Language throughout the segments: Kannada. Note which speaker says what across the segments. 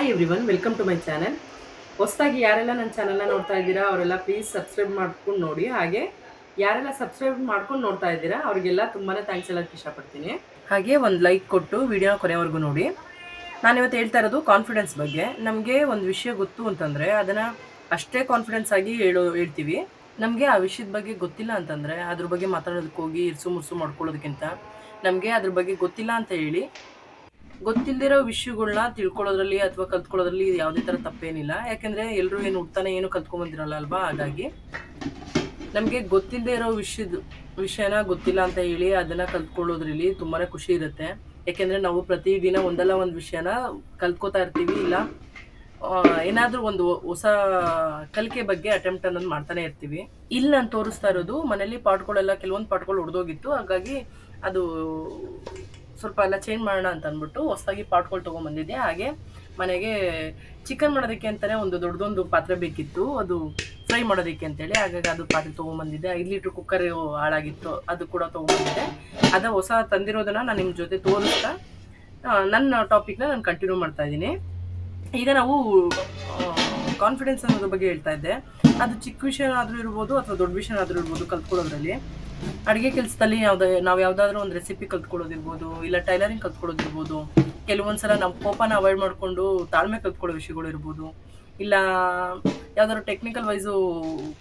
Speaker 1: Hi everyone, welcome to my channel. ಹೊಸದಾಗಿ ಯಾರೆಲ್ಲ ನನ್ನ ಚಾನಲ್ನ ನೋಡ್ತಾ ಇದ್ದೀರಾ ಅವರೆಲ್ಲ ಪ್ಲೀಸ್ ಸಬ್ಸ್ಕ್ರೈಬ್ ಮಾಡ್ಕೊಂಡು ನೋಡಿ. ಹಾಗೆ ಯಾರೆಲ್ಲ ಸಬ್ಸ್ಕ್ರೈಬ್ ಮಾಡ್ಕೊಂಡು ನೋಡ್ತಾ ಇದ್ದೀರಾ ಅವರಿಗೆಲ್ಲ ತುಂಬಾ ಥ್ಯಾಂಕ್ಸ್ ಹೇಳೋಕ್ಕೆ ಇಷ್ಟಪಡ್ತೀನಿ. ಹಾಗೆ ಒಂದು ಲೈಕ್ ಕೊಟ್ಟು ವಿಡಿಯೋನ ಕೊನೆವರೆಗೂ ನೋಡಿ. ನಾನಿವತ್ತು ಹೇಳ್ತಾ ಇರೋದು ಕಾನ್ಫಿಡೆನ್ಸ್ ಬಗ್ಗೆ. ನಮಗೆ ಒಂದು ವಿಷಯ ಗೊತ್ತು ಅಂತಂದರೆ ಅದನ್ನು ಅಷ್ಟೇ ಕಾನ್ಫಿಡೆನ್ಸ್ ಆಗಿ ಹೇಳ್ತೀವಿ. ನಮಗೆ ಆ ವಿಷಯದ ಬಗ್ಗೆ ಗೊತ್ತಿಲ್ಲ ಅಂತಂದರೆ ಅದ್ರ ಬಗ್ಗೆ ಮಾತಾಡೋದಕ್ಕೆ ಹೋಗಿ ಇರ್ಸು ಮುರ್ಸು ಮಾಡ್ಕೊಳ್ಳೋದಕ್ಕಿಂತ ನಮಗೆ ಅದ್ರ ಬಗ್ಗೆ ಗೊತ್ತಿಲ್ಲ ಅಂತ ಹೇಳಿ ಗೊತ್ತಿಲ್ಲದಿರೋ ವಿಷಯಗಳನ್ನ ತಿಳ್ಕೊಳ್ಳೋದ್ರಲ್ಲಿ ಅಥವಾ ಕಲ್ತ್ಕೊಳ್ಳೋದ್ರಲ್ಲಿ ಯಾವುದೇ ಥರ ತಪ್ಪೇನಿಲ್ಲ. ಯಾಕೆಂದರೆ ಎಲ್ಲರೂ ಏನು ಹುಡ್ತಾನೆ ಏನು ಕಲ್ತ್ಕೊಂಬಂದಿರಲ್ಲ ಅಲ್ವಾ. ಹಾಗಾಗಿ ನಮಗೆ ಗೊತ್ತಿಲ್ಲದೆ ಇರೋ ವಿಷಯನ ಗೊತ್ತಿಲ್ಲ ಅಂತ ಹೇಳಿ ಅದನ್ನು ಕಲ್ತ್ಕೊಳ್ಳೋದ್ರಲ್ಲಿ ತುಂಬಾ ಖುಷಿ ಇರುತ್ತೆ. ಯಾಕೆಂದರೆ ನಾವು ಪ್ರತಿದಿನ ಒಂದಲ್ಲ ಒಂದು ವಿಷಯನ ಕಲ್ತ್ಕೋತಾ ಇರ್ತೀವಿ, ಇಲ್ಲ ಏನಾದರೂ ಒಂದು ಹೊಸ ಕಲಿಕೆ ಬಗ್ಗೆ ಅಟೆಂಪ್ಟ್ ಅನ್ನೋದು ಮಾಡ್ತಾನೆ ಇರ್ತೀವಿ. ಇಲ್ಲಿ ನಾನು ತೋರಿಸ್ತಾ ಇರೋದು ಮನೇಲಿ ಪಾಟ್ಗಳೆಲ್ಲ ಕೆಲವೊಂದು ಪಾಟ್ಗಳು ಹೊಡೆದೋಗಿತ್ತು. ಹಾಗಾಗಿ ಅದು ಸ್ವಲ್ಪ ಎಲ್ಲ ಚೇಂಜ್ ಮಾಡೋಣ ಅಂತ ಅಂದ್ಬಿಟ್ಟು ಹೊಸದಾಗಿ ಪಾಟ್ಗಳು ತೊಗೊಂಬಂದಿದ್ದೆ. ಹಾಗೆ ಮನೆಗೆ ಚಿಕನ್ ಮಾಡೋದಕ್ಕೆ ಅಂತಲೇ ಒಂದು ದೊಡ್ಡದೊಂದು ಪಾತ್ರೆ ಬೇಕಿತ್ತು, ಅದು ಫ್ರೈ ಮಾಡೋದಕ್ಕೆ ಅಂತೇಳಿ. ಹಾಗಾಗಿ ಅದು ಪಾತ್ರೆ ತೊಗೊಂಬಂದಿದ್ದೆ. 5 ಲೀಟ್ರ್ ಕುಕ್ಕರ್ ಹಾಳಾಗಿತ್ತು, ಅದು ಕೂಡ ತೊಗೊಂಬಂದಿದ್ದೆ. ಅದು ಹೊಸ ತಂದಿರೋದನ್ನು ನಾನು ನಿಮ್ಮ ಜೊತೆ ತೋರಿಸ್ತಾ ನನ್ನ ಟಾಪಿಕ್ನ ನಾನು ಕಂಟಿನ್ಯೂ ಮಾಡ್ತಾಯಿದ್ದೀನಿ. ಈಗ ನಾವು ಕಾನ್ಫಿಡೆನ್ಸ್ ಅನ್ನೋದ್ರ ಬಗ್ಗೆ ಹೇಳ್ತಾ ಇದ್ದೆ. ಅದು ಚಿಕ್ಕ ವಿಷಯನಾದರೂ ಇರ್ಬೋದು ಅಥವಾ ದೊಡ್ಡ ವಿಷಯನಾದರೂ ಇರ್ಬೋದು. ಕಲ್ತ್ಕೊಳ್ಳೋದ್ರಲ್ಲಿ ಅಡುಗೆ ಕೆಲಸದಲ್ಲಿ ನಾವು ಯಾವುದಾದ್ರೂ ಒಂದು ರೆಸಿಪಿ ಕಲ್ತ್ಕೊಳ್ಳೋದಿರ್ಬೋದು, ಇಲ್ಲ ಟೈಲರಿಂಗ್ ಕಲ್ತ್ಕೊಳ್ಳೋದಿರ್ಬೋದು, ಕೆಲವೊಂದು ಸಲ ನಮ್ಮ ಕೋಪನ ಅವಾಯ್ಡ್ ಮಾಡಿಕೊಂಡು ತಾಳ್ಮೆ ಕಲ್ತ್ಕೊಳ್ಳೋ ವಿಷಯಗಳು ಇರ್ಬೋದು, ಇಲ್ಲ ಯಾವ್ದಾದ್ರು ಟೆಕ್ನಿಕಲ್ ವೈಸು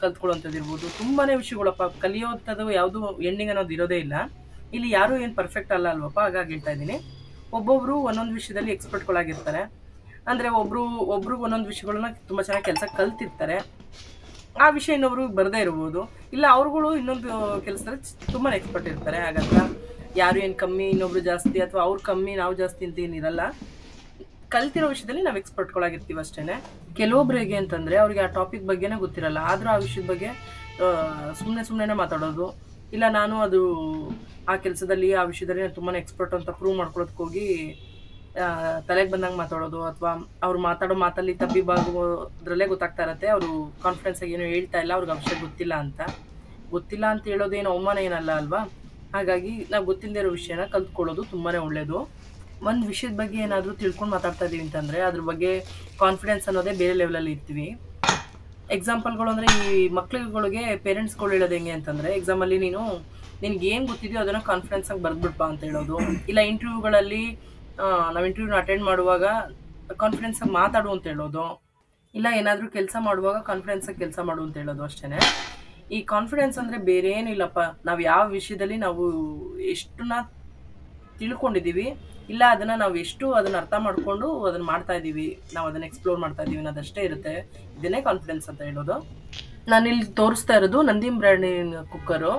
Speaker 1: ಕಲ್ತ್ಕೊಳ್ಳೋಂಥದ್ದು ಇರ್ಬೋದು. ತುಂಬಾ ವಿಷಯಗಳಪ್ಪ, ಕಲಿಯೋಂಥದ್ದು ಯಾವುದು ಎಂಡಿಂಗ್ ಅನ್ನೋದು ಇರೋದೇ ಇಲ್ಲ. ಇಲ್ಲಿ ಯಾರೂ ಏನು ಪರ್ಫೆಕ್ಟ್ ಅಲ್ಲ ಅಲ್ವಪ್ಪ. ಹಾಗಾಗಿ ಹೇಳ್ತಾ ಇದ್ದೀನಿ, ಒಬ್ಬೊಬ್ಬರು ಒಂದೊಂದು ವಿಷಯದಲ್ಲಿ ಎಕ್ಸ್ಪರ್ಟ್ಗಳಾಗಿರ್ತಾರೆ. ಅಂದರೆ ಒಬ್ರು ಒಂದೊಂದು ವಿಷಯಗಳನ್ನ ತುಂಬ ಚೆನ್ನಾಗಿ ಕೆಲಸ ಕಲ್ತಿರ್ತಾರೆ. ಆ ವಿಷಯ ಇನ್ನೊಬ್ರು ಬರದೇ ಇರ್ಬೋದು, ಇಲ್ಲ ಅವ್ರುಗಳು ಇನ್ನೊಂದು ಕೆಲಸದಲ್ಲಿ ತುಂಬಾ ಎಕ್ಸ್ಪರ್ಟ್ ಇರ್ತಾರೆ. ಹಾಗಂತ ಯಾರು ಏನು ಕಮ್ಮಿ ಇನ್ನೊಬ್ರು ಜಾಸ್ತಿ ಅಥವಾ ಅವ್ರು ಕಮ್ಮಿ ನಾವು ಜಾಸ್ತಿ ಅಂತ ಏನಿರಲ್ಲ. ಕಲ್ತಿರೋ ವಿಷಯದಲ್ಲಿ ನಾವು ಎಕ್ಸ್ಪರ್ಟ್ಗಳಾಗಿರ್ತೀವಿ ಅಷ್ಟೇ. ಕೆಲವೊಬ್ರು ಹೇಗೆ ಅಂತಂದರೆ ಅವ್ರಿಗೆ ಆ ಟಾಪಿಕ್ ಬಗ್ಗೆನೇ ಗೊತ್ತಿರಲ್ಲ, ಆದರೂ ಆ ವಿಷಯದ ಬಗ್ಗೆ ಸುಮ್ಮನೆ ಮಾತಾಡೋದು, ಇಲ್ಲ ನಾನು ಅದು ಆ ಕೆಲಸದಲ್ಲಿ ಆ ವಿಷಯದಲ್ಲಿ ನಾನು ತುಂಬಾ ಎಕ್ಸ್ಪರ್ಟ್ ಅಂತ ಪ್ರೂವ್ ಮಾಡ್ಕೊಳ್ಳೋದಕ್ಕೆ ಹೋಗಿ ತಲೆಗೆ ಬಂದಂಗೆ ಮಾತಾಡೋದು, ಅಥವಾ ಅವ್ರು ಮಾತಾಡೋ ಮಾತಲ್ಲಿ ತಬ್ಬಿಬಾಗೋದ್ರಲ್ಲೇ ಗೊತ್ತಾಗ್ತಾ ಇರುತ್ತೆ ಅವರು ಕಾನ್ಫಿಡೆನ್ಸ್ ಆಗಿ ಏನೋ ಹೇಳ್ತಾ ಇಲ್ಲ, ಅವ್ರಿಗೆ ಆ ವಿಷಯ ಗೊತ್ತಿಲ್ಲ ಅಂತ ಹೇಳೋದೇನು ಅವಮಾನ ಏನಲ್ಲ ಅಲ್ವಾ. ಹಾಗಾಗಿ ನಾವು ಗೊತ್ತಿಲ್ಲದೆ ಇರೋ ವಿಷಯನ ಕಲ್ತ್ಕೊಳ್ಳೋದು ತುಂಬಾ ಒಳ್ಳೆಯದು. ಒಂದು ವಿಷಯದ ಬಗ್ಗೆ ಏನಾದರೂ ತಿಳ್ಕೊಂಡು ಮಾತಾಡ್ತಾ ಇದ್ದೀವಿ ಅಂತಂದರೆ ಅದ್ರ ಬಗ್ಗೆ ಕಾನ್ಫಿಡೆನ್ಸ್ ಅನ್ನೋದೇ ಬೇರೆ ಲೆವೆಲಲ್ಲಿ ಇರ್ತೀವಿ. ಎಕ್ಸಾಂಪಲ್ಗಳು ಅಂದರೆ ಈ ಮಕ್ಳುಗಳಿಗೆ ಪೇರೆಂಟ್ಸ್ಗಳು ಹೇಳೋದು ಹೆಂಗೆ ಅಂತಂದರೆ, ಎಕ್ಸಾಮಲ್ಲಿ ನಿನಗೆ ಏನು ಗೊತ್ತಿದೆಯೋ ಅದನ್ನು ಕಾನ್ಫಿಡೆನ್ಸಾಗಿ ಬರೆದ್ಬಿಡ್ಪ ಅಂತ ಹೇಳೋದು, ಇಲ್ಲ ಇಂಟರ್ವ್ಯೂಗಳಲ್ಲಿ ನಾವು ಇಂಟರ್ವ್ಯೂನ ಅಟೆಂಡ್ ಮಾಡುವಾಗ ಕಾನ್ಫಿಡೆನ್ಸಾಗಿ ಮಾತಾಡು ಅಂತ ಹೇಳೋದು, ಇಲ್ಲ ಏನಾದರೂ ಕೆಲಸ ಮಾಡುವಾಗ ಕಾನ್ಫಿಡೆನ್ಸಾಗಿ ಕೆಲಸ ಮಾಡು ಅಂತ ಹೇಳೋದು ಅಷ್ಟೇ. ಈ ಕಾನ್ಫಿಡೆನ್ಸ್ ಅಂದರೆ ಬೇರೆ ಏನಿಲ್ಲಪ್ಪ, ನಾವು ಯಾವ ವಿಷಯದಲ್ಲಿ ನಾವು ಎಷ್ಟನ್ನ ತಿಳ್ಕೊಂಡಿದ್ದೀವಿ, ಇಲ್ಲ ಅದನ್ನು ನಾವು ಎಷ್ಟು ಅದನ್ನು ಅರ್ಥ ಮಾಡಿಕೊಂಡು ಅದನ್ನು ಮಾಡ್ತಾ ಇದ್ದೀವಿ, ನಾವು ಅದನ್ನು ಎಕ್ಸ್ಪ್ಲೋರ್ ಮಾಡ್ತಾ ಇದ್ದೀವಿ ಅನ್ನೋದಷ್ಟೇ ಇರುತ್ತೆ. ಇದನ್ನೇ ಕಾನ್ಫಿಡೆನ್ಸ್ ಅಂತ ಹೇಳೋದು. ನಾನಿಲ್ಲಿ ತೋರಿಸ್ತಾ ಇರೋದು ನಂದಿ ಬ್ರ್ಯಾಂಡಿನ ಕುಕ್ಕರು.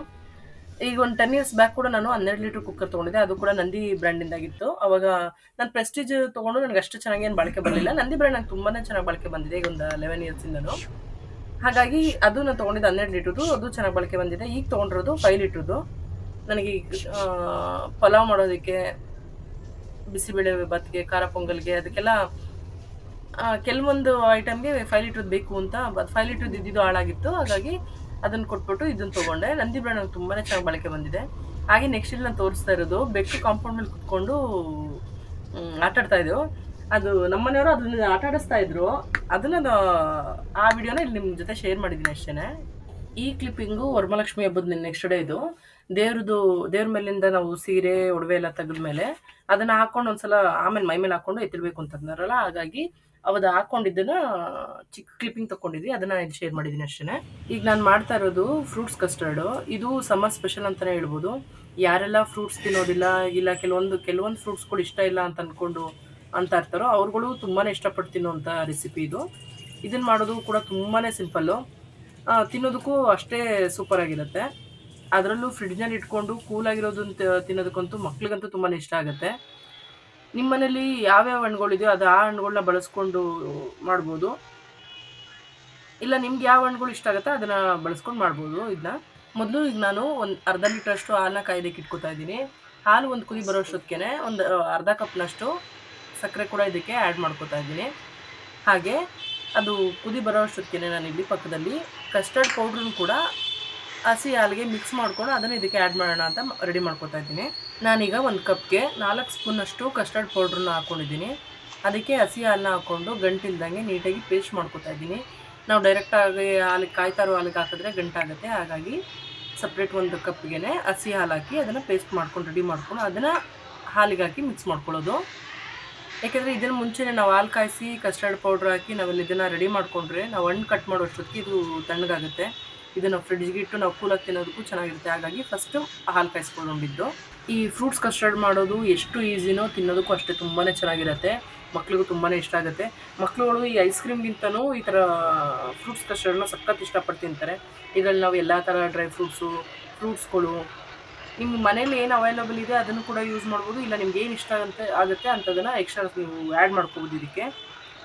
Speaker 1: ಈಗ ಒಂದು 10 years ಬ್ಯಾಕ್ ಕೂಡ ನಾನು 12 ಲೀಟ್ರ್ ಕುಕ್ಕರ್ ತೊಗೊಂಡಿದ್ದೆ, ಅದು ಕೂಡ ನಂದಿ ಬ್ರ್ಯಾಂಡಿಂದಾಗಿತ್ತು. ಅವಾಗ ನಾನು ಪ್ರೆಸ್ಟೀಜ್ ತೊಗೊಂಡು ನನಗೆ ಅಷ್ಟು ಚೆನ್ನಾಗಿ ಏನು ಬಳಕೆ ಬರಲಿಲ್ಲ. ನಂದಿ ಬ್ರ್ಯಾಂಡ್ ನಂಗೆ ತುಂಬಾ ಚೆನ್ನಾಗಿ ಬಳಕೆ ಬಂದಿದೆ ಈಗ ಒಂದು 11 yearsಯಿಂದನು. ಹಾಗಾಗಿ ಅದು ನಾನು ತೊಗೊಂಡಿದ್ದು 12 ಲೀಟ್ರದ್ದು, ಅದು ಚೆನ್ನಾಗಿ ಬಳಕೆ ಬಂದಿದೆ. ಈಗ ತೊಗೊಂಡಿರೋದು 5 ಲೀಟ್ರದ್ದು. ನನಗೆ ಪಲಾವ್ ಮಾಡೋದಕ್ಕೆ, ಬಿಸಿಬೇಳೆ ಭಾತ್ಗೆ, ಖಾರ ಪೊಂಗಲ್ಗೆ, ಅದಕ್ಕೆಲ್ಲ ಕೆಲವೊಂದು ಐಟಮ್ಗೆ 5 ಲೀಟ್ರದ್ದು ಬೇಕು ಅಂತ. ಅದು 5 ಲೀಟ್ರದ್ದು ಇದ್ದಿದ್ದು ಹಾಳಾಗಿತ್ತು, ಹಾಗಾಗಿ ಅದನ್ನು ಕೊಟ್ಬಿಟ್ಟು ಇದನ್ನು ತೊಗೊಂಡೆ. ನಂದಿ ಬ್ರ್ಯಾಂಡ್ ನಂಗೆ ತುಂಬಾ ಚೆನ್ನಾಗಿ ಬಳಕೆ ಬಂದಿದೆ. ಹಾಗೆ ನೆಕ್ಸ್ಟ್ ಇಲ್ಲಿ ನಾನು ತೋರಿಸ್ತಾ ಇರೋದು ಬೆಕ್ಕು ಕಾಂಪೌಂಡ್ ಮೇಲೆ ಕುತ್ಕೊಂಡು ಆಟಾಡ್ತಾ ಇದ್ದೆವು. ಅದು ನಮ್ಮನೆಯವರು ಅದನ್ನ ಆಟ ಆಡಿಸ್ತಾ ಇದ್ರು. ಅದನ್ನು ಆ ವಿಡಿಯೋನ ಇಲ್ಲಿ ನಿಮ್ಮ ಜೊತೆ ಶೇರ್ ಮಾಡಿದ್ದೀನಿ ಅಷ್ಟೇ. ಈ ಕ್ಲಿಪ್ಪಿಂಗು ವರಮಹಾಲಕ್ಷ್ಮಿ ಹಬ್ಬದ ನೆಕ್ಸ್ಟ್ ಡೇ ಇದು. ದೇವ್ರ ಮೇಲಿಂದ ನಾವು ಸೀರೆ ಒಡವೆ ಎಲ್ಲ ತೆಗೆದ್ಮೇಲೆ ಅದನ್ನು ಹಾಕ್ಕೊಂಡು ಒಂದ್ಸಲ ಆಮೇಲೆ ಮೈ ಮೇಲೆ ಹಾಕ್ಕೊಂಡು ಎತ್ತಿರ್ಬೇಕು ಅಂತಂದ್ರಲ್ಲ, ಹಾಗಾಗಿ ಅವತ್ತು ಹಾಕ್ಕೊಂಡಿದ್ದನ್ನು ಚಿಕ್ಕ ಕ್ಲಿಪ್ಪಿಂಗ್ ತೊಗೊಂಡಿದ್ವಿ, ಅದನ್ನು ಇಲ್ಲಿ ಶೇರ್ ಮಾಡಿದ್ದೀನಿ ಅಷ್ಟೇ. ಈಗ ನಾನು ಮಾಡ್ತಾ ಇರೋದು ಫ್ರೂಟ್ಸ್ ಕಸ್ಟರ್ಡು. ಇದು ಸಮ್ಮರ್ ಸ್ಪೆಷಲ್ ಅಂತಲೇ ಹೇಳ್ಬೋದು. ಯಾರೆಲ್ಲ ಫ್ರೂಟ್ಸ್ ತಿನ್ನೋದಿಲ್ಲ, ಇಲ್ಲ ಕೆಲವೊಂದು ಫ್ರೂಟ್ಸ್ಗಳು ಇಷ್ಟ ಇಲ್ಲ ಅಂತ ಇರ್ತಾರೋ ಅವ್ರುಗಳು ತುಂಬಾ ಇಷ್ಟಪಟ್ಟು ತಿನ್ನೋಂಥ ರೆಸಿಪಿ ಇದು. ಇದನ್ನು ಮಾಡೋದು ಕೂಡ ತುಂಬಾ ಸಿಂಪಲ್ಲು, ತಿನ್ನೋದಕ್ಕೂ ಅಷ್ಟೇ ಸೂಪರಾಗಿರುತ್ತೆ. ಅದರಲ್ಲೂ ಫ್ರಿಡ್ಜ್ನಲ್ಲಿ ಇಟ್ಕೊಂಡು ಕೂಲಾಗಿರೋದನ್ನು ತಿನ್ನೋದಕ್ಕಂತೂ ಮಕ್ಳಿಗಂತೂ ತುಂಬಾ ಇಷ್ಟ ಆಗುತ್ತೆ. ನಿಮ್ಮ ಮನೇಲಿ ಯಾವ್ಯಾವ ಹಣ್ಣುಗಳಿದೆಯೋ ಆ ಹಣ್ಣುಗಳನ್ನ ಬಳಸ್ಕೊಂಡು ಮಾಡ್ಬೋದು, ಇಲ್ಲ ನಿಮ್ಗೆ ಯಾವ ಹಣ್ಣುಗಳು ಇಷ್ಟ ಆಗುತ್ತೆ ಅದನ್ನು ಬಳಸ್ಕೊಂಡು ಮಾಡ್ಬೋದು. ಇದನ್ನ ಮೊದಲು ಈಗ ನಾನು ಒಂದು ಅರ್ಧ ಲೀಟ್ರಷ್ಟು ಹಾಲನ್ನ ಕಾಯ್ದಕ್ಕೆ ಇಟ್ಕೊತಾ ಇದ್ದೀನಿ. ಹಾಲು ಒಂದು ಕುದಿ ಬರೋಷ್ಟೊತ್ತಿಗೆ ಒಂದು ಅರ್ಧ ಕಪ್ನಷ್ಟು ಸಕ್ಕರೆ ಕೂಡ ಇದಕ್ಕೆ ಆ್ಯಡ್ ಮಾಡ್ಕೊತಾ ಇದ್ದೀನಿ. ಹಾಗೆ ಅದು ಕುದಿ ಬರೋಷ್ಟೊತ್ತಿಗೆ ನಾನಿಲ್ಲಿ ಪಕ್ಕದಲ್ಲಿ ಕಸ್ಟರ್ಡ್ ಪೌಡ್ರನ್ನು ಕೂಡ ಹಸಿ ಹಾಲಿಗೆ ಮಿಕ್ಸ್ ಮಾಡ್ಕೊಂಡು ಅದನ್ನು ಇದಕ್ಕೆ ಆ್ಯಡ್ ಮಾಡೋಣ ಅಂತ ರೆಡಿ ಮಾಡ್ಕೊತಾ ಇದ್ದೀನಿ. ನಾನೀಗ ಒಂದು ಕಪ್ಗೆ 4 ಸ್ಪೂನಷ್ಟು ಕಸ್ಟರ್ಡ್ ಪೌಡ್ರನ್ನ ಹಾಕ್ಕೊಂಡಿದ್ದೀನಿ. ಅದಕ್ಕೆ ಹಸಿ ಹಾಲನ್ನ ಹಾಕ್ಕೊಂಡು ಗಂಟಿಲ್ದಂಗೆ ನೀಟಾಗಿ ಪೇಸ್ಟ್ ಮಾಡ್ಕೊತಾ ಇದ್ದೀನಿ. ನಾವು ಡೈರೆಕ್ಟಾಗಿ ಹಾಲಿಗೆ ಕಾಯ್ತಾ ಇರೋ ಹಾಲಿಗೆ ಹಾಕಿದ್ರೆ ಗಂಟಾಗುತ್ತೆ. ಹಾಗಾಗಿ ಸಪ್ರೇಟ್ ಒಂದು ಕಪ್ಗೆ ಹಸಿ ಹಾಲು ಹಾಕಿ ಅದನ್ನು ಪೇಸ್ಟ್ ಮಾಡ್ಕೊಂಡು ರೆಡಿ ಮಾಡ್ಕೊಂಡು ಅದನ್ನು ಹಾಲಿಗೆ ಹಾಕಿ ಮಿಕ್ಸ್ ಮಾಡ್ಕೊಳ್ಳೋದು. ಯಾಕೆಂದರೆ ಇದನ್ನು ಮುಂಚೆನೇ ನಾವು ಹಾಲು ಕಾಯಿಸಿ ಕಸ್ಟರ್ಡ್ ಪೌಡ್ರ್ ಹಾಕಿ ನಾವೆಲ್ಲ ಇದನ್ನು ರೆಡಿ ಮಾಡಿಕೊಂಡ್ರೆ ನಾವು ಹಣ್ಣು ಕಟ್ ಮಾಡೋ ಅಷ್ಟೊತ್ತಿಗೆ ಇದು ತಣ್ಣಗಾಗುತ್ತೆ. ಇದನ್ನು ಫ್ರಿಡ್ಜ್ಗೆ ಇಟ್ಟು ನಾವು ಕೂಲಾಗಿ ತಿನ್ನೋದಕ್ಕೂ ಚೆನ್ನಾಗಿರುತ್ತೆ. ಹಾಗಾಗಿ ಫಸ್ಟು ಹಾಲು ಕಾಯಿಸ್ಕೊಂಡಿದ್ದು. ಈ ಫ್ರೂಟ್ಸ್ ಕಸ್ಟರ್ಡ್ ಮಾಡೋದು ಎಷ್ಟು ಈಸಿನೋ ತಿನ್ನೋದಕ್ಕೂ ಅಷ್ಟೇ ತುಂಬಾ ಚೆನ್ನಾಗಿರುತ್ತೆ. ಮಕ್ಳಿಗೂ ತುಂಬಾ ಇಷ್ಟ ಆಗುತ್ತೆ. ಮಕ್ಳುಗಳು ಈ ಐಸ್ ಕ್ರೀಮ್ಗಿಂತನೂ ಈ ಥರ ಫ್ರೂಟ್ಸ್ ಕಸ್ಟರ್ಡ್ನ ಸಖತ್ ಇಷ್ಟಪಟ್ಟು ತಿಂತಾರೆ. ಇದರಲ್ಲಿ ನಾವು ಎಲ್ಲ ಥರ ಡ್ರೈ ಫ್ರೂಟ್ಸ್ಗಳು ನಿಮ್ಮ ಮನೇಲಿ ಏನು ಅವೈಲೇಬಲ್ ಇದೆ ಅದನ್ನು ಕೂಡ ಯೂಸ್ ಮಾಡ್ಬೋದು. ಇಲ್ಲ ನಿಮ್ಗೆ ಏನು ಇಷ್ಟ ಆಗುತ್ತೆ ಅಂಥದನ್ನು ಎಕ್ಸ್ಟ್ರಾ ನೀವು ಆ್ಯಡ್ ಮಾಡ್ಕೋಬೋದು. ಇದಕ್ಕೆ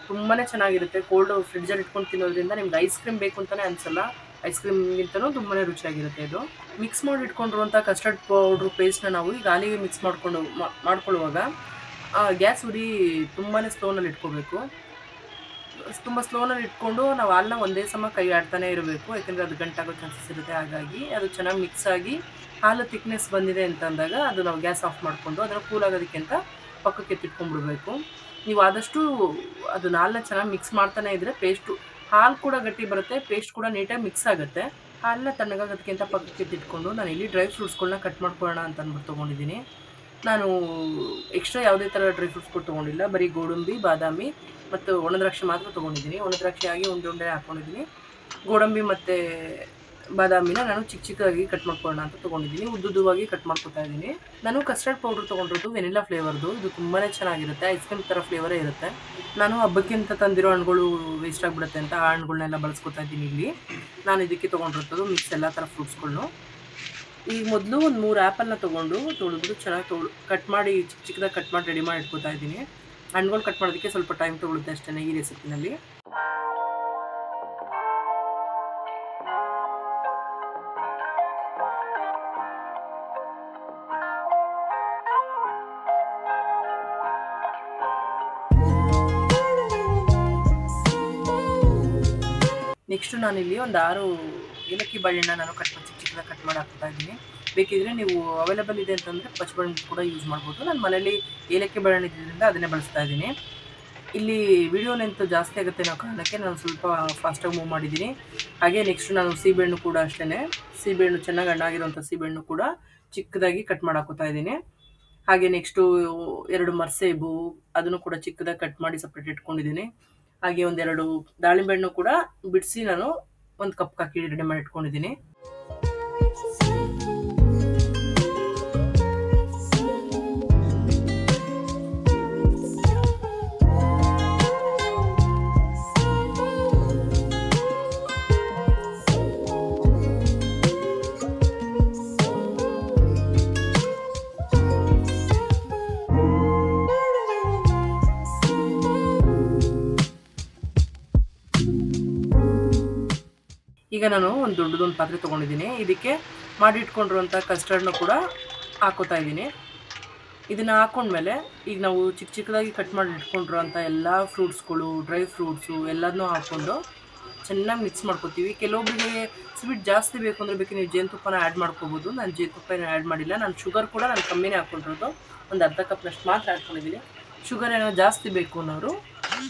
Speaker 1: ತುಂಬಾ ಚೆನ್ನಾಗಿರುತ್ತೆ. ಕೋಲ್ಡ್ ಫ್ರಿಡ್ಜಲ್ಲಿ ಇಟ್ಕೊಂಡು ತಿನ್ನೋದ್ರಿಂದ ನಿಮ್ಗೆ ಐಸ್ ಕ್ರೀಮ್ ಬೇಕು ಅಂತಲೇ ಅನಿಸಲ್ಲ. ಐಸ್ ಕ್ರೀಮ್ಗಿಂತನೂ ತುಂಬಾ ರುಚಿಯಾಗಿರುತ್ತೆ. ಇದು ಮಿಕ್ಸ್ ಮಾಡಿ ಇಟ್ಕೊಂಡಿರುವಂಥ ಕಸ್ಟರ್ಡ್ ಪೌಡ್ರ್ ಪೇಸ್ಟ್ನ ನಾವು ಈಗ ಹಾಲಿಗೆ ಮಿಕ್ಸ್ ಮಾಡ್ಕೊಳ್ಳುವಾಗ ಗ್ಯಾಸ್ ಉರಿ ತುಂಬಾ ಸ್ಲೋನಲ್ಲಿ ಇಟ್ಕೋಬೇಕು. ತುಂಬ ಸ್ಲೋನಲ್ಲಿ ಇಟ್ಕೊಂಡು ನಾವು ಹಾಲನ್ನ ಒಂದೇ ಸಮ ಕೈ ಆಡ್ತಾನೆ ಇರಬೇಕು. ಯಾಕೆಂದರೆ ಅದು ಗಂಟಾಗೋ ಚಾನ್ಸಸ್ ಇರುತ್ತೆ. ಹಾಗಾಗಿ ಅದು ಚೆನ್ನಾಗಿ ಮಿಕ್ಸ್ ಆಗಿ ಹಾಲು ಥಿಕ್ನೆಸ್ ಬಂದಿದೆ ಅಂತ ಅಂದಾಗ ಅದು ನಾವು ಗ್ಯಾಸ್ ಆಫ್ ಮಾಡಿಕೊಂಡು ಅದನ್ನು ಕೂಲ್ ಆಗೋದಕ್ಕೆ ಅಂತ ಪಕ್ಕಕ್ಕೆ ಎತ್ತಿಟ್ಕೊಂಡ್ಬಿಡ್ಬೇಕು. ನೀವು ಆದಷ್ಟು ಅದನ್ನ ಹಾಲನ್ನ ಚೆನ್ನಾಗಿ ಮಿಕ್ಸ್ ಮಾಡ್ತಾನೆ ಇದ್ದರೆ ಪೇಸ್ಟು ಹಾಲು ಕೂಡ ಗಟ್ಟಿ ಬರುತ್ತೆ, ಪೇಸ್ಟ್ ಕೂಡ ನೀಟಾಗಿ ಮಿಕ್ಸ್ ಆಗುತ್ತೆ. ಹಾಲನ್ನ ತಣ್ಣಗಾಗೋದಕ್ಕಿಂತ ಪಕ್ಕಕ್ಕೆ ಎತ್ತಿಟ್ಕೊಂಡು ನಾನು ಇಲ್ಲಿ ಡ್ರೈ ಫ್ರೂಟ್ಸ್ಗಳನ್ನ ಕಟ್ ಮಾಡ್ಕೊಳ್ಳೋಣ ಅಂತ ಅಂದ್ಬಿಟ್ಟು ತೊಗೊಂಡಿದ್ದೀನಿ. ನಾನು ಎಕ್ಸ್ಟ್ರಾ ಯಾವುದೇ ಥರ ಡ್ರೈ ಫ್ರೂಟ್ಸ್ಗಳು ತೊಗೊಂಡಿಲ್ಲ. ಬರೀ ಗೋಡಂಬಿ, ಬಾದಾಮಿ ಮತ್ತು ಒಣದ್ರಾಕ್ಷಿ ಮಾತ್ರ ತೊಗೊಂಡಿದ್ದೀನಿ. ಒಣದ್ರಾಕ್ಷಿ ಆಗಿ ಉಂಡೆ ಹಾಕ್ಕೊಂಡಿದ್ದೀನಿ. ಗೋಡಂಬಿ ಮತ್ತು ಬಾದಾಮಿನ ನಾನು ಚಿಕ್ಕದಾಗಿ ಕಟ್ ಮಾಡ್ಕೊಳ್ಳೋಣ ಅಂತ ತೊಗೊಂಡಿದ್ದೀನಿ. ಉದ್ದುದ್ದವಾಗಿ ಕಟ್ ಮಾಡ್ಕೊತಾ ಇದ್ದೀನಿ. ನಾನು ಕಸ್ಟರ್ಡ್ ಪೌಡ್ರ್ ತೊಗೊಂಡಿರೋದು ವೆನಿಲಾ ಫ್ಲೇವರ್ದು. ಇದು ತುಂಬಾ ಚೆನ್ನಾಗಿರುತ್ತೆ. ಐಸ್ ಕ್ರೀಮ್ ಥರ ಫ್ಲೇವರೇ ಇರುತ್ತೆ. ನಾನು ಹಬ್ಬಕ್ಕಿಂತ ತಂದಿರೋ ಹಣ್ಣುಗಳು ವೇಸ್ಟ್ ಆಗಿಬಿಡುತ್ತೆ ಅಂತ ಆ ಹಣ್ಣುಗಳನ್ನೆಲ್ಲ ಬಳಸ್ಕೊತಾ ಇದ್ದೀನಿ. ಇಲ್ಲಿ ನಾನು ಇದಕ್ಕೆ ತೊಗೊಂಡಿರೋದು ಮಿಕ್ಸ್ ಎಲ್ಲ ಥರ ಫ್ರೂಟ್ಸ್ಗಳ್ನು. ಈಗ ಮೊದಲು ಒಂದು 3 ಆ್ಯಪಲ್ನ ತೊಳೆದು ಚೆನ್ನಾಗಿ ಕಟ್ ಮಾಡಿ ಚಿಕ್ಕದಾಗಿ ಕಟ್ ಮಾಡಿ ರೆಡಿ ಮಾಡಿ ಇಟ್ಕೊತಾ ಇದ್ದೀನಿ. ಹಣ್ಣುಗಳು ಕಟ್ ಮಾಡೋದಕ್ಕೆ ಸ್ವಲ್ಪ ಟೈಮ್ ತೊಗೊಳುತ್ತೆ ಅಷ್ಟೇ ಈ ರೆಸಿಪಿನಲ್ಲಿ. ನೆಕ್ಸ್ಟು ನಾನಿಲ್ಲಿ ಒಂದು 6 ಏಲಕ್ಕಿ ಬಾಳೆಹಣ್ಣ ನಾನು ಚಿಕ್ಕದಾಗಿ ಕಟ್ ಮಾಡಿ ಹಾಕ್ತಾ ಇದ್ದೀನಿ. ಬೇಕಿದ್ರೆ ನೀವು ಅವೈಲೇಬಲ್ ಇದೆ ಅಂತಂದರೆ ಪಚ್ಚಬಾಳೆಹಣ್ಣು ಕೂಡ ಯೂಸ್ ಮಾಡ್ಬೋದು. ನಾನು ಮನೇಲಿ ಏಲಕ್ಕಿ ಬಾಳೆಹಣ್ಣು ಇದ್ದಿದ್ದರಿಂದ ಅದನ್ನೇ ಬಳಸ್ತಾ ಇದ್ದೀನಿ. ಇಲ್ಲಿ ವಿಡಿಯೋ ಲೆಂತ್ ಜಾಸ್ತಿ ಆಗುತ್ತೆ ಅನ್ನೋ ಕಾರಣಕ್ಕೆ ನಾನು ಸ್ವಲ್ಪ ಫಾಸ್ಟಾಗಿ ಮೂವ್ ಮಾಡಿದ್ದೀನಿ. ಹಾಗೆ ನೆಕ್ಸ್ಟು ನಾನು ಸೀಬೆಹಣ್ಣು ಕೂಡ ಅಷ್ಟೇ, ಸೀಬೆಹಣ್ಣು ಚೆನ್ನಾಗಿ ಹಣ್ಣಾಗಿರೋಂಥ ಸೀಬೆಹಣ್ಣು ಕೂಡ ಚಿಕ್ಕದಾಗಿ ಕಟ್ ಮಾಡಿ ಹಾಕೋತಾ ಇದ್ದೀನಿ. ಹಾಗೆ ನೆಕ್ಸ್ಟು 2 ಮರ್ಸೇಬು ಅದನ್ನು ಕೂಡ ಚಿಕ್ಕದಾಗಿ ಕಟ್ ಮಾಡಿ ಸಪ್ರೇಟ್ ಇಟ್ಕೊಂಡಿದ್ದೀನಿ. ಹಾಗೆ 1-2 ದಾಳಿಂಬೆ ಹಣ್ಣು ಕೂಡ ಬಿಡಿಸಿ ನಾನು ಒಂದು ಕಪ್ ಹಾಕಿ ರೆಡಿ ಮಾಡಿ ಇಟ್ಕೊಂಡಿದ್ದೀನಿ. ಈಗ ನಾನು ಒಂದು ದೊಡ್ಡದೊಂದು ಪಾತ್ರೆ ತೊಗೊಂಡಿದ್ದೀನಿ. ಇದಕ್ಕೆ ಮಾಡಿಟ್ಕೊಂಡಿರುವಂಥ ಕಸ್ಟರ್ಡ್ನ ಕೂಡ ಹಾಕೋತಾ ಇದ್ದೀನಿ. ಇದನ್ನು ಹಾಕ್ಕೊಂಡ್ಮೇಲೆ ಈಗ ನಾವು ಚಿಕ್ಕದಾಗಿ ಕಟ್ ಮಾಡಿ ಇಟ್ಕೊಂಡಿರೋಂಥ ಎಲ್ಲ ಫ್ರೂಟ್ಸ್ಗಳು, ಡ್ರೈ ಫ್ರೂಟ್ಸು ಎಲ್ಲದನ್ನೂ ಹಾಕ್ಕೊಂಡು ಚೆನ್ನಾಗಿ ಮಿಕ್ಸ್ ಮಾಡ್ಕೊತೀವಿ. ಕೆಲವೊಬ್ಬರಿಗೆ ಸ್ವೀಟ್ ಜಾಸ್ತಿ ಬೇಕು ಅಂದರೆ ಬೇಕು ನೀವು ಜೇನುತುಪ್ಪನ ಆ್ಯಡ್ ಮಾಡ್ಕೋಬೋದು. ನಾನು ಜೇನುತುಪ್ಪನ ಆ್ಯಡ್ ಮಾಡಿಲ್ಲ. ನಾನು ಶುಗರ್ ಕೂಡ ನಾನು ಕಮ್ಮಿನೇ ಹಾಕ್ಕೊಂಡಿರೋದು, ಒಂದು ಅರ್ಧ ಕಪ್ನಷ್ಟು ಮಾತ್ರ ಹಾಕ್ಕೊಂಡಿದ್ದೀನಿ. ಶುಗರ್ ಏನೋ ಜಾಸ್ತಿ ಬೇಕು ಅನ್ನೋರು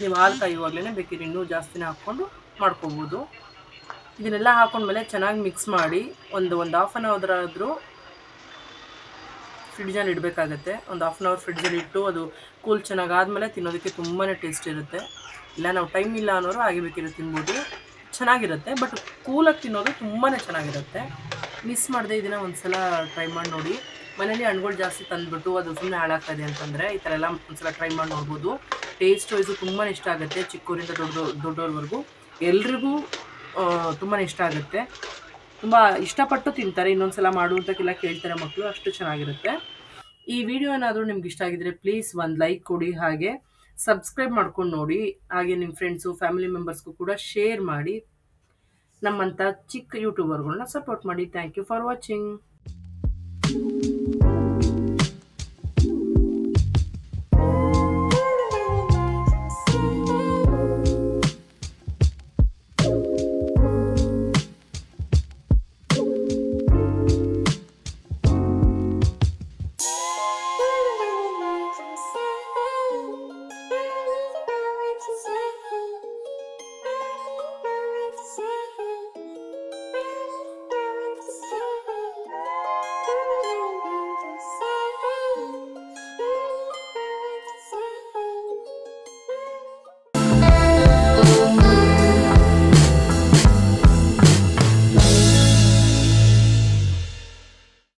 Speaker 1: ನೀವು ಹಾಲು ಕಾಯುವಾಗಲೇ ಬೇಕಿದ್ರೆ ಇನ್ನೂ ಜಾಸ್ತಿನೇ ಹಾಕ್ಕೊಂಡು ಮಾಡ್ಕೋಬೋದು. ಇದನ್ನೆಲ್ಲ ಹಾಕೊಂಡ್ಮೇಲೆ ಚೆನ್ನಾಗಿ ಮಿಕ್ಸ್ ಮಾಡಿ ಒಂದು ಹಾಫ್ ಆನ್ ಅವರ್ ಆದರೂ ಫ್ರಿಡ್ಜಲ್ಲಿ ಇಡಬೇಕಾಗತ್ತೆ. ಒಂದು ಹಾಫ್ ಆನ್ ಅವರ್ ಫ್ರಿಡ್ಜಲ್ಲಿ ಇಟ್ಟು ಅದು ಕೂಲ್ ಚೆನ್ನಾಗಾದಮೇಲೆ ತಿನ್ನೋದಕ್ಕೆ ತುಂಬಾ ಟೇಸ್ಟ್ ಇರುತ್ತೆ. ಇಲ್ಲ ನಾವು ಟೈಮ್ ಇಲ್ಲ ಅನ್ನೋರು ಹಾಗೆ ಬೇಕಿದ್ರೆ ತಿನ್ಬೋದು, ಚೆನ್ನಾಗಿರುತ್ತೆ. ಬಟ್ ಕೂಲಾಗಿ ತಿನ್ನೋದು ತುಂಬಾ ಚೆನ್ನಾಗಿರುತ್ತೆ. ಮಿಸ್ ಮಾಡದೆ ಇದನ್ನು ಒಂದು ಸಲ ಟ್ರೈ ಮಾಡಿ ನೋಡಿ. ಮನೇಲಿ ಹಣ್ಣುಗಳು ಜಾಸ್ತಿ ತಂದುಬಿಟ್ಟು ಅದು ಸುಮ್ಮನೆ ಹಾಳಾಗ್ತಾಯಿದೆ ಅಂತಂದರೆ ಈ ಥರ ಎಲ್ಲ ಒಂದು ಸಲ ಟ್ರೈ ಮಾಡಿ ನೋಡ್ಬೋದು. ಟೇಸ್ಟ್ ವೈಸು ತುಂಬಾ ಇಷ್ಟ ಆಗುತ್ತೆ. ಚಿಕ್ಕವರಿಂದ ದೊಡ್ಡವ್ರವರೆಗೂ ಎಲ್ರಿಗೂ ತುಂಬಾ ಇಷ್ಟ ಆಗುತ್ತೆ. ತುಂಬ ಇಷ್ಟಪಟ್ಟು ತಿಂತಾರೆ. ಇನ್ನೊಂದು ಸಲ ಮಾಡುವಂತಕ್ಕೆಲ್ಲ ಕೇಳ್ತಾರೆ ಮಕ್ಕಳು, ಅಷ್ಟು ಚೆನ್ನಾಗಿರುತ್ತೆ. ಈ ವಿಡಿಯೋ ಏನಾದರೂ ನಿಮ್ಗೆ ಇಷ್ಟ ಆಗಿದ್ರೆ ಪ್ಲೀಸ್ ಒಂದು ಲೈಕ್ ಕೊಡಿ, ಹಾಗೆ ಸಬ್ಸ್ಕ್ರೈಬ್ ಮಾಡ್ಕೊಂಡು ನೋಡಿ. ಹಾಗೆ ನಿಮ್ಮ ಫ್ರೆಂಡ್ಸು ಫ್ಯಾಮಿಲಿ ಮೆಂಬರ್ಸ್ಗೂ ಕೂಡ ಶೇರ್ ಮಾಡಿ. ನಮ್ಮಂಥ ಚಿಕ್ಕ ಯೂಟ್ಯೂಬರ್ಗಳನ್ನ ಸಪೋರ್ಟ್ ಮಾಡಿ. Thank you for watching.